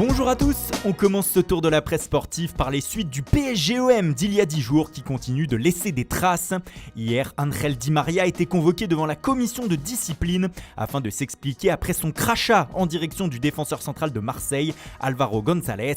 Bonjour à tous, on commence ce tour de la presse sportive par les suites du PSG-OM d'il y a 10 jours qui continue de laisser des traces. Hier, Ángel Di María a été convoqué devant la commission de discipline afin de s'expliquer après son crachat en direction du défenseur central de Marseille, Álvaro González.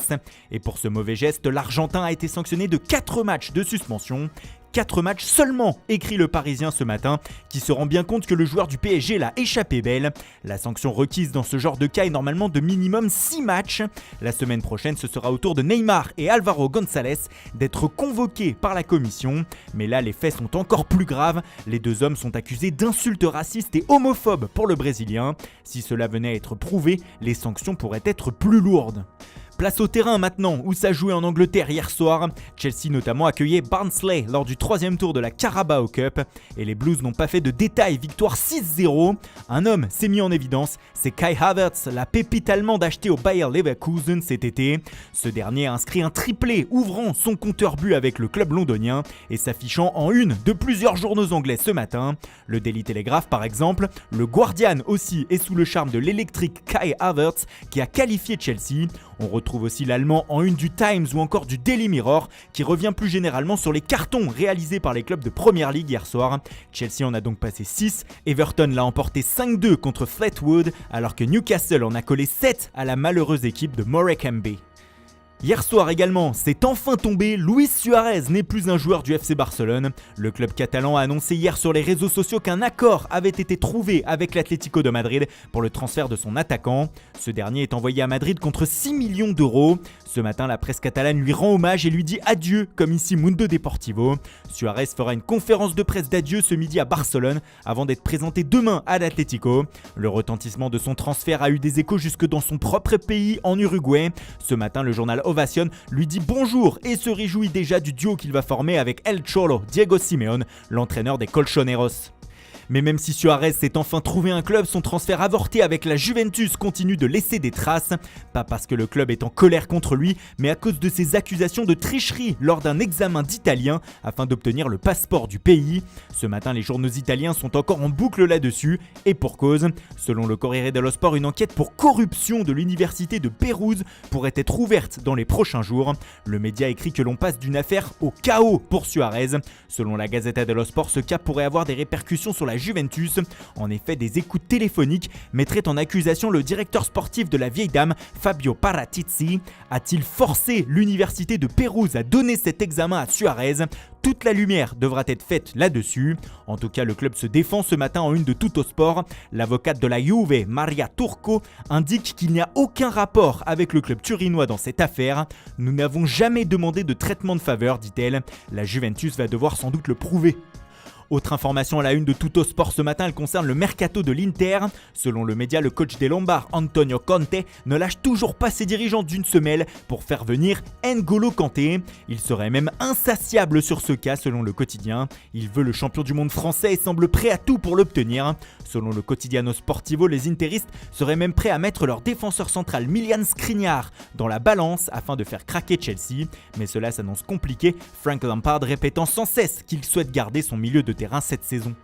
Et pour ce mauvais geste, l'Argentin a été sanctionné de 4 matchs de suspension. 4 matchs seulement, écrit le Parisien ce matin, qui se rend bien compte que le joueur du PSG l'a échappé belle. La sanction requise dans ce genre de cas est normalement de minimum 6 matchs. La semaine prochaine, ce sera au tour de Neymar et Álvaro González d'être convoqués par la commission. Mais là, les faits sont encore plus graves. Les deux hommes sont accusés d'insultes racistes et homophobes pour le Brésilien. Si cela venait à être prouvé, les sanctions pourraient être plus lourdes. Place au terrain maintenant, où ça jouait en Angleterre hier soir. Chelsea notamment accueillait Barnsley lors du 3e tour de la Carabao Cup. Et les Blues n'ont pas fait de détails, victoire 6-0. Un homme s'est mis en évidence, c'est Kai Havertz, la pépite allemande achetée au Bayer Leverkusen cet été. Ce dernier a inscrit un triplé, ouvrant son compteur but avec le club londonien et s'affichant en une de plusieurs journaux anglais ce matin. Le Daily Telegraph par exemple, le Guardian aussi est sous le charme de l'électrique Kai Havertz qui a qualifié Chelsea. On retrouve aussi l'allemand en une du Times ou encore du Daily Mirror qui revient plus généralement sur les cartons réalisés par les clubs de Premier League hier soir. Chelsea en a donc passé 6, Everton l'a emporté 5-2 contre Fleetwood alors que Newcastle en a collé 7 à la malheureuse équipe de Morecambe. Hier soir également, c'est enfin tombé, Luis Suárez n'est plus un joueur du FC Barcelone. Le club catalan a annoncé hier sur les réseaux sociaux qu'un accord avait été trouvé avec l'Atlético de Madrid pour le transfert de son attaquant. Ce dernier est envoyé à Madrid contre 6 millions d'euros. Ce matin, la presse catalane lui rend hommage et lui dit adieu, comme ici Mundo Deportivo. Suárez fera une conférence de presse d'adieu ce midi à Barcelone avant d'être présenté demain à l'Atlético. Le retentissement de son transfert a eu des échos jusque dans son propre pays, en Uruguay. Ce matin, le journal Ovation lui dit bonjour et se réjouit déjà du duo qu'il va former avec El Cholo, Diego Simeone, l'entraîneur des Colchoneros. Mais même si Suárez s'est enfin trouvé un club, son transfert avorté avec la Juventus continue de laisser des traces. Pas parce que le club est en colère contre lui, mais à cause de ses accusations de tricherie lors d'un examen d'italien afin d'obtenir le passeport du pays. Ce matin, les journaux italiens sont encore en boucle là-dessus, et pour cause. Selon le Corriere dello Sport, une enquête pour corruption de l'université de Pérouse pourrait être ouverte dans les prochains jours. Le média écrit que l'on passe d'une affaire au chaos pour Suárez. Selon la Gazzetta dello Sport, ce cas pourrait avoir des répercussions sur la Juventus. En effet, des écoutes téléphoniques mettraient en accusation le directeur sportif de la vieille dame, Fabio Paratici. A-t-il forcé l'université de Pérouse à donner cet examen à Suárez ? Toute la lumière devra être faite là-dessus. En tout cas, le club se défend ce matin en une de Tuttosport. L'avocate de la Juve, Maria Turco, indique qu'il n'y a aucun rapport avec le club turinois dans cette affaire. Nous n'avons jamais demandé de traitement de faveur, dit-elle. La Juventus va devoir sans doute le prouver. Autre information à la une de Tuttosport ce matin, elle concerne le mercato de l'Inter. Selon le média, le coach des Lombards, Antonio Conte, ne lâche toujours pas ses dirigeants d'une semelle pour faire venir N'Golo Kanté. Il serait même insatiable sur ce cas selon le quotidien. Il veut le champion du monde français et semble prêt à tout pour l'obtenir. Selon le Quotidiano Sportivo, les interistes seraient même prêts à mettre leur défenseur central Milian Skriniar dans la balance afin de faire craquer Chelsea. Mais cela s'annonce compliqué, Frank Lampard répétant sans cesse qu'il souhaite garder son milieu de terrain cette saison.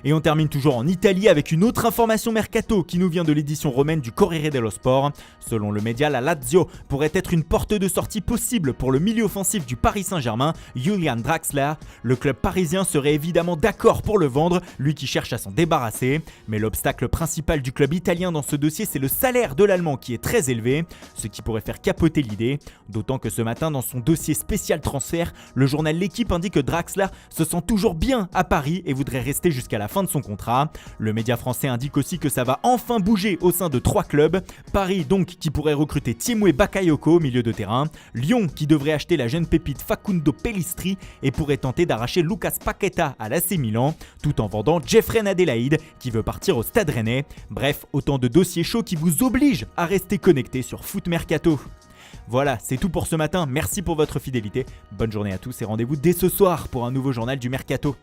Et on termine toujours en Italie avec une autre information mercato qui nous vient de l'édition romaine du Corriere dello Sport. Selon le média, la Lazio pourrait être une porte de sortie possible pour le milieu offensif du Paris Saint-Germain, Julian Draxler. Le club parisien serait évidemment d'accord pour le vendre, lui qui cherche à s'en débarrasser. Mais l'obstacle principal du club italien dans ce dossier, c'est le salaire de l'Allemand qui est très élevé, ce qui pourrait faire capoter l'idée. D'autant que ce matin, dans son dossier spécial transfert, le journal L'Équipe indique que Draxler se sent toujours bien à Paris et voudrait rester jusqu'à la fin de son contrat. Le média français indique aussi que ça va enfin bouger au sein de 3 clubs. Paris donc qui pourrait recruter Tiemoué Bakayoko au milieu de terrain, Lyon qui devrait acheter la jeune pépite Facundo Pellistri et pourrait tenter d'arracher Lucas Paqueta à l'AC Milan, tout en vendant Jeffrey Adelaide qui veut partir au Stade Rennais. Bref, autant de dossiers chauds qui vous obligent à rester connectés sur Foot Mercato. Voilà, c'est tout pour ce matin, merci pour votre fidélité, bonne journée à tous et rendez-vous dès ce soir pour un nouveau journal du Mercato.